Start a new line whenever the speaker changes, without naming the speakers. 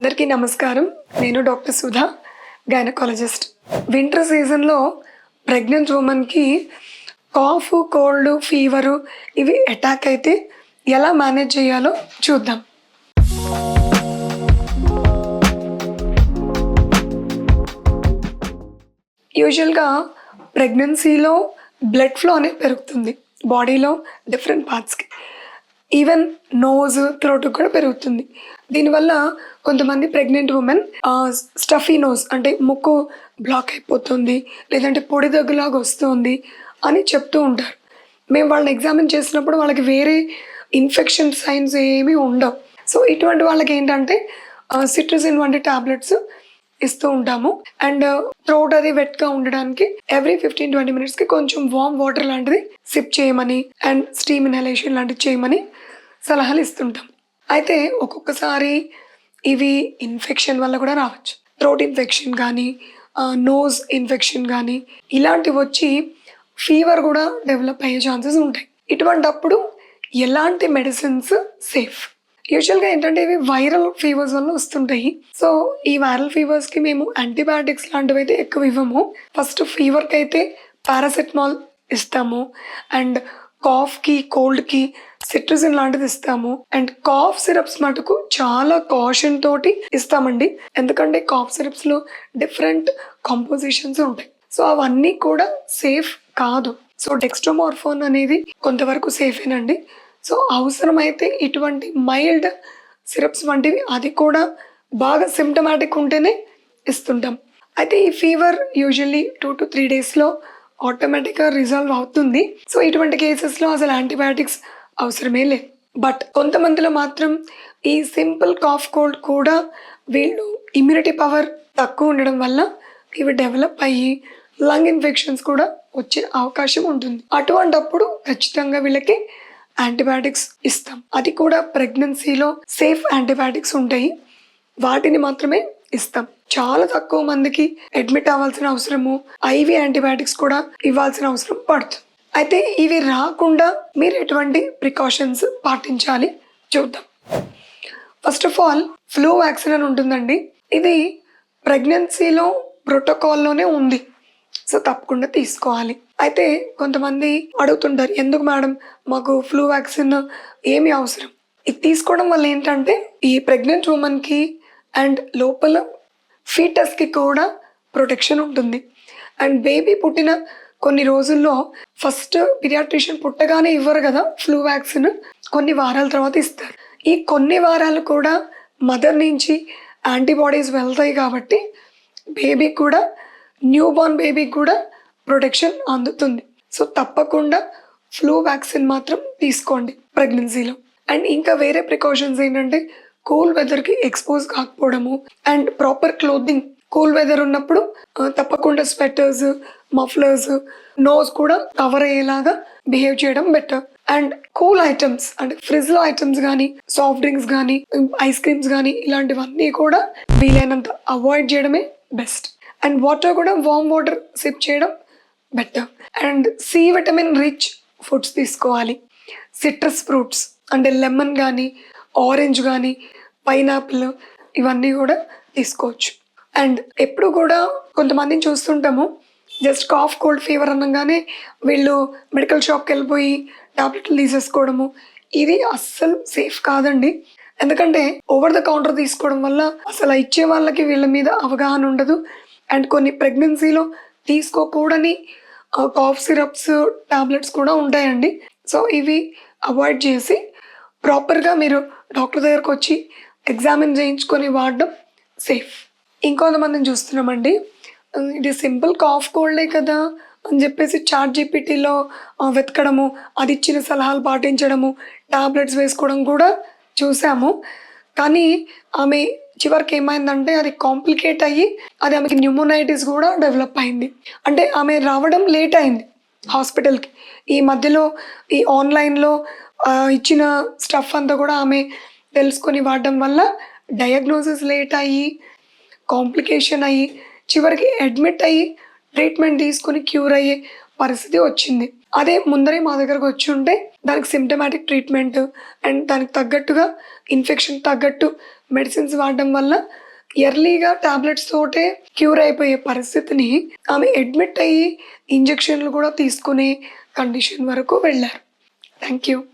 అందరికీ నమస్కారం. నేను డాక్టర్ సుధా, గైనకాలజిస్ట్. వింటర్ సీజన్‌లో ప్రెగ్నెంట్ ఉమెన్‌కి కాఫ్, కోల్డ్, ఫీవరు ఇవి అటాక్ అయితే ఎలా మేనేజ్ చేయాలో చూద్దాం. యూజువల్‌గా ప్రెగ్నెన్సీలో బ్లడ్ ఫ్లో అనేది పెరుగుతుంది బాడీలో డిఫరెంట్ పార్ట్స్‌కి. ఈవెన్ నోజ్, థ్రోట్‌కి కూడా పెరుగుతుంది. దీనివల్ల కొంతమంది ప్రెగ్నెంట్ ఉమెన్ స్టఫీ నోస్ అంటే ముక్కు బ్లాక్ అయిపోతుంది, లేదంటే పొడి దగ్గులాగా వస్తుంది అని చెప్తూ ఉంటారు. మేము వాళ్ళని ఎగ్జామిన్ చేసినప్పుడు వాళ్ళకి వేరే ఇన్ఫెక్షన్ సైన్స్ ఏమీ ఉండవు. సో ఇటువంటి వాళ్ళకి ఏంటంటే సిట్రజిన్ వంటి టాబ్లెట్స్ ఇస్తూ ఉంటాము. అండ్ థ్రోట్ అది వెట్గా ఉండడానికి ఎవ్రీ 15-20 మినిట్స్కి కొంచెం వామ్ వాటర్ లాంటిది సిప్ చేయమని అండ్ స్టీమ్ ఇన్హలేషన్ లాంటివి చేయమని సలహాలు ఇస్తుంటాం. అయితే ఒక్కొక్కసారి ఇవి ఇన్ఫెక్షన్ వల్ల కూడా రావచ్చు. థ్రోట్ ఇన్ఫెక్షన్ కానీ నోస్ ఇన్ఫెక్షన్ కానీ ఇలాంటివి వచ్చి ఫీవర్ కూడా డెవలప్ అయ్యే ఛాన్సెస్ ఉంటాయి. ఇటువంటప్పుడు ఎలాంటి మెడిసిన్స్ సేఫ్? యూజువల్గా ఏంటంటే ఇవి వైరల్ ఫీవర్స్ వల్ల వస్తుంటాయి. సో ఈ వైరల్ ఫీవర్స్కి మేము యాంటీబయాటిక్స్ లాంటివి అయితే ఎక్కువ ఇవ్వము. ఫస్ట్ ఫీవర్కి అయితే పారాసెటమాల్ ఇస్తాము, అండ్ కాఫ్కి, కోల్డ్కి సిట్రజిన్ లాంటిది ఇస్తాము. అండ్ కాఫ్ సిరప్స్ మటుకు చాలా కాషన్ తోటి ఇస్తామండి, ఎందుకంటే కాఫ్ సిరప్స్లో డిఫరెంట్ కాంపోజిషన్స్ ఉంటాయి. సో అవన్నీ కూడా సేఫ్ కాదు. సో డెక్స్ట్రోమార్ఫోన్ అనేది కొంతవరకు సేఫేనండి. సో అవసరమైతే ఇటువంటి మైల్డ్ సిరప్స్ వంటివి అది కూడా బాగా సిమ్టమాటిక్ ఉంటేనే ఇస్తుంటాం. అయితే ఈ ఫీవర్ యూజువల్లీ 2 to 3 డేస్లో ఆటోమేటిక్గా రిజాల్వ్ అవుతుంది. సో ఇటువంటి కేసెస్లో అసలు యాంటీబయాటిక్స్ అవసరమే లేదు. బట్ కొంతమందిలో మాత్రం ఈ సింపుల్ కాఫ్ కోల్డ్ కూడా వీళ్ళు ఇమ్యూనిటీ పవర్ తక్కువ ఉండడం వల్ల ఇవి డెవలప్ అయ్యి లంగ్ ఇన్ఫెక్షన్స్ కూడా వచ్చే అవకాశం ఉంటుంది. అటువంటప్పుడు ఖచ్చితంగా వీళ్ళకి యాంటీబయాటిక్స్ ఇస్తాం. అది కూడా ప్రెగ్నెన్సీలో సేఫ్ యాంటీబయాటిక్స్ ఉంటాయి, వాటిని మాత్రమే ఇస్తాం. చాలా తక్కువ మందికి అడ్మిట్ అవ్వాల్సిన అవసరము, ఐవి యాంటీబయాటిక్స్ కూడా ఇవ్వాల్సిన అవసరం పడుతుంది. అయితే ఇవి రాకుండా మీరు ఎటువంటి ప్రికాషన్స్ పాటించాలి చూద్దాం. First of all flu vaccine అని ఉంటుందండి. ఇది ప్రెగ్నెన్సీలో ప్రోటోకాల్లోనే ఉంది, సో తప్పకుండా తీసుకోవాలి. అయితే కొంతమంది అడుగుతుంటారు, ఎందుకు మేడం మాకు ఫ్లూ వ్యాక్సిన్ ఏమి అవసరం? ఇది తీసుకోవడం వల్ల ఏంటంటే ఈ ప్రెగ్నెంట్ ఉమెన్కి అండ్ లోపల ఫీటస్కి కూడా ప్రొటెక్షన్ ఉంటుంది. అండ్ బేబీ పుట్టిన కొన్ని రోజుల్లో ఫస్ట్ పీడియాట్రిషియన్ పుట్టగానే ఇవ్వరు కదా ఫ్లూ వ్యాక్సిన్, కొన్ని వారాల తర్వాత ఇస్తారు. ఈ కొన్ని వారాలు కూడా మదర్ నుంచి యాంటీబాడీస్ వెళ్తాయి కాబట్టి బేబీకి కూడా, న్యూ బార్న్ బేబీకి కూడా ప్రొటెక్షన్ అందుతుంది. సో తప్పకుండా ఫ్లూ వ్యాక్సిన్ మాత్రం తీసుకోండి ప్రెగ్నెన్సీలో. అండ్ ఇంకా వేరే ప్రికాషన్స్ ఏంటంటే కూల్ వెదర్కి ఎక్స్పోజ్ కాకపోవడము and proper clothing. Cool weather ఉన్నప్పుడు తప్పకుండా స్వెటర్స్, మఫ్లర్స్, నోస్ కూడా కవర్ అయ్యేలాగా బిహేవ్ చేయడం బెటర్. అండ్ కూల్ ఐటమ్స్ అంటే ఫ్రిడ్జ్లో ఐటమ్స్ కానీ, సాఫ్ట్ డ్రింక్స్ కానీ, ఐస్ క్రీమ్స్ కానీ ఇలాంటివన్నీ కూడా వీలైనంత అవాయిడ్ చేయడమే బెస్ట్. అండ్ వాటర్ కూడా వామ్ వాటర్ సిప్ చేయడం better. And C vitamin rich foods తీసుకోవాలి. సిట్రస్ ఫ్రూట్స్ అంటే లెమన్ కానీ, ఆరెంజ్ కానీ, పైనాపిల్ ఇవన్నీ కూడా తీసుకోవచ్చు. అండ్ ఎప్పుడు కూడా కొంతమందిని చూస్తుంటాము, జస్ట్ కాఫ్ కోల్డ్ ఫీవర్ అనగానే వీళ్ళు మెడికల్ షాప్కి వెళ్ళిపోయి టాబ్లెట్లు తీసేసుకోవడము. ఇది అస్సలు సేఫ్ కాదండి, ఎందుకంటే ఓవర్ ద కౌంటర్ తీసుకోవడం వల్ల అసలు ఇచ్చే వాళ్ళకి వీళ్ళ మీద అవగాహన ఉండదు. అండ్ కొన్ని ప్రెగ్నెన్సీలో తీసుకోకూడని కాఫ్ సిరప్స్, టాబ్లెట్స్ కూడా ఉంటాయండి. సో ఇవి అవాయిడ్ చేసి ప్రాపర్గా మీరు డాక్టర్ దగ్గరకు వచ్చి ఎగ్జామిన్ చేయించుకొని వాడడం సేఫ్. ఇంకొంతమందిని చూస్తున్నామండి, ఇది సింపుల్ కాఫ్ కోల్డే కదా అని చెప్పేసి ChatGPTలో వెతకడము, అది ఇచ్చిన సలహాలు పాటించడము, టాబ్లెట్స్ వేసుకోవడం కూడా చూసాము. కానీ ఆమె చివరికి ఏమైందంటే అది కాంప్లికేట్ అయ్యి అది ఆమెకి న్యూమోనైటిస్ కూడా డెవలప్ అయింది. అంటే ఆమె రావడం లేట్ అయింది హాస్పిటల్కి. ఈ మధ్యలో ఈ ఆన్లైన్లో ఇచ్చిన స్టఫ్ అంతా కూడా ఆమె తెలుసుకొని వాడడం వల్ల డయాగ్నోసిస్ లేట్ అయ్యి, కాంప్లికేషన్ అయ్యి, చివరికి అడ్మిట్ అయ్యి ట్రీట్మెంట్ తీసుకొని క్యూర్ అయ్యే పరిస్థితి వచ్చింది. అదే ముందరే మా దగ్గరకు వచ్చి ఉంటే దానికి సిమ్టమాటిక్ ట్రీట్మెంట్ అండ్ దానికి తగ్గట్టుగా ఇన్ఫెక్షన్ తగ్గట్టు మెడిసిన్స్ వాడడం వల్ల ఎర్లీగా టాబ్లెట్స్ తోటే క్యూర్ అయిపోయే పరిస్థితిని ఆమె అడ్మిట్ అయ్యి ఇంజెక్షన్లు కూడా తీసుకునే కండిషన్ వరకు వెళ్ళారు. Thank you.